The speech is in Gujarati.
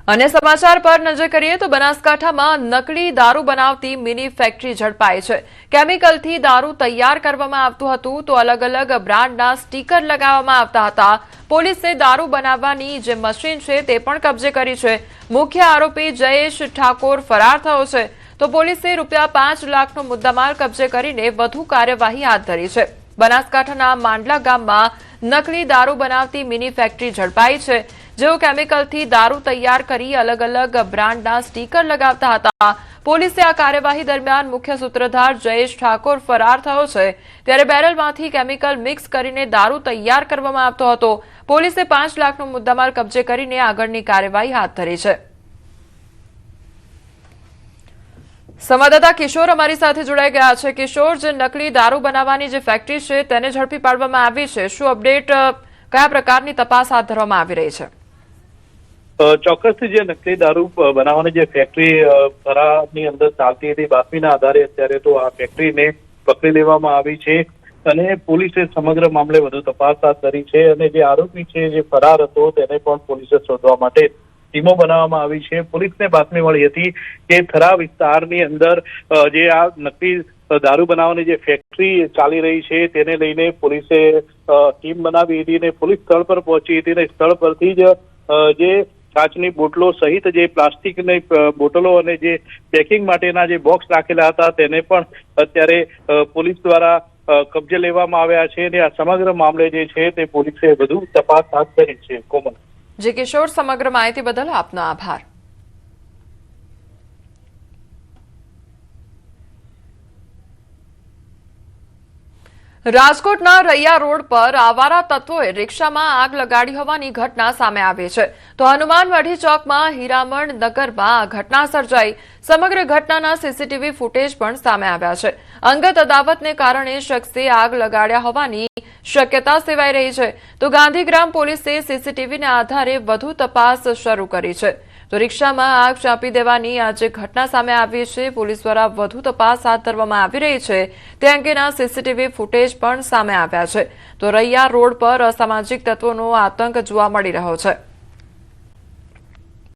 અને સમાચાર પર નજર કરીએ તો બનાસકાંઠામાં નકલી દારૂ બનાવતી મિની ફેક્ટરી ઝડપાઈ છે। કેમિકલથી દારૂ તૈયાર કરવામાં આવતું હતું તો અલગ અલગ બ્રાન્ડના સ્ટીકર લગાવવામાં આવતા હતા। પોલીસે દારૂ બનાવવાની જે મશીન છે તે પણ કબજે કરી છે। મુખ્ય આરોપી જયેશ ઠાકોર ફરાર થયો છે તો પોલીસે ₹5 લાખનો મુદ્દામાલ કબજે કરીને વધુ કાર્યવાહી હાથ ધરી છે। બનાસકાંઠાના માંડલા ગામમાં નકલી દારૂ બનાવતી મિની ફેક્ટરી ઝડપાઈ છે, જેઓ કેમિકલથી દારૂ તૈયાર કરી અલગ અલગ બ્રાન્ડના સ્ટીકર લગાવતા હતા। પોલીસે આ કાર્યવાહી દરમિયાન મુખ્ય સૂત્રધાર જયેશ ઠાકોર ફરાર થયો છે, ત્યારે બેરલમાંથી કેમિકલ મિક્સ કરીને દારૂ તૈયાર કરવામાં આવતો હતો। પોલીસે ₹5 લાખનો મુદ્દામાલ કબજે કરીને આગળની કાર્યવાહી હાથ ધરી છે। સંવાદદાતા કિશોર અમારી સાથે જોડાઈ ગયા છે। કિશોર, જે નકલી દારૂ બનાવવાની જે ફેક્ટરી છે તેને ઝડપી પાડવામાં આવી છે, શું અપડેટ, કયા પ્રકારની તપાસ હાથ ધરવામાં આવી રહી છે? ચોક્કસથી જે નકલી દારૂ બનાવવાની જે ફેક્ટરી થરાની અંદર ચાલતી હતી, બાતમીના આધારે અત્યારે તો આ ફેક્ટરીને પકડી લેવામાં આવી છે અને પોલીસે સમગ્ર મામલે વધુ તપાસ હાથ ધરી છે અને જે આરોપી છે જે ફરાર હતો તેને પણ પોલીસે શોધવા માટે ટીમો બનાવવામાં આવી છે। પોલીસને બાતમી મળી હતી કે થરા વિસ્તારની અંદર જે આ નકલી દારૂ બનાવવાની જે ફેક્ટરી ચાલી રહી છે તેને લઈને પોલીસે ટીમ બનાવી હતી અને પોલીસ સ્થળ પર પહોંચી હતી અને સ્થળ પરથી જ જે કાચની બોટલો સહિત જે પ્લાસ્ટિકની બોટલો અને જે પેકિંગ માટેના જે બોક્સ રાખેલા હતા તેને પણ અત્યારે પોલીસ દ્વારા કબજે લેવામાં આવ્યા છે અને આ સમગ્ર મામલે જે છે તે પોલીસે વધુ તપાસ હાથ ધરી છે। કોમલ જે કિશોર, સમગ્ર માહિતી બદલ આપનો આભાર। રાજકોટના રૈયા રોડ પર આવારા તત્વોએ રિક્ષામાં આગ લગાડી હોવાની ઘટના સામે આવી છે, તો હનુમાનવાડી ચોકમાં હીરામણ નગરમાં આ ઘટના સર્જાઈ। સમગ્ર ઘટનાના સીસીટીવી ફૂટેજ પણ સામે આવ્યા છે। અંગત અદાવતને કારણે શખ્સે આગ લગાડ્યા હોવાની શક્યતા સેવાઈ રહી છે, તો ગાંધીગ્રામ પોલીસે સીસીટીવીના આધારે વધુ તપાસ શરૂ કરી છે। તો રિક્ષામાં આગ ચાંપી દેવાની આ જે ઘટના સામે આવી છે, પોલીસ દ્વારા વધુ તપાસ હાથ ધરવામાં આવી રહી છે, તે અંગેના સીસીટીવી ફૂટેજ પણ સામે આવ્યા છે। તો રૈયા રોડ પર અસામાજિક તત્વોનો આતંક જોવા મળી રહ્યો છે।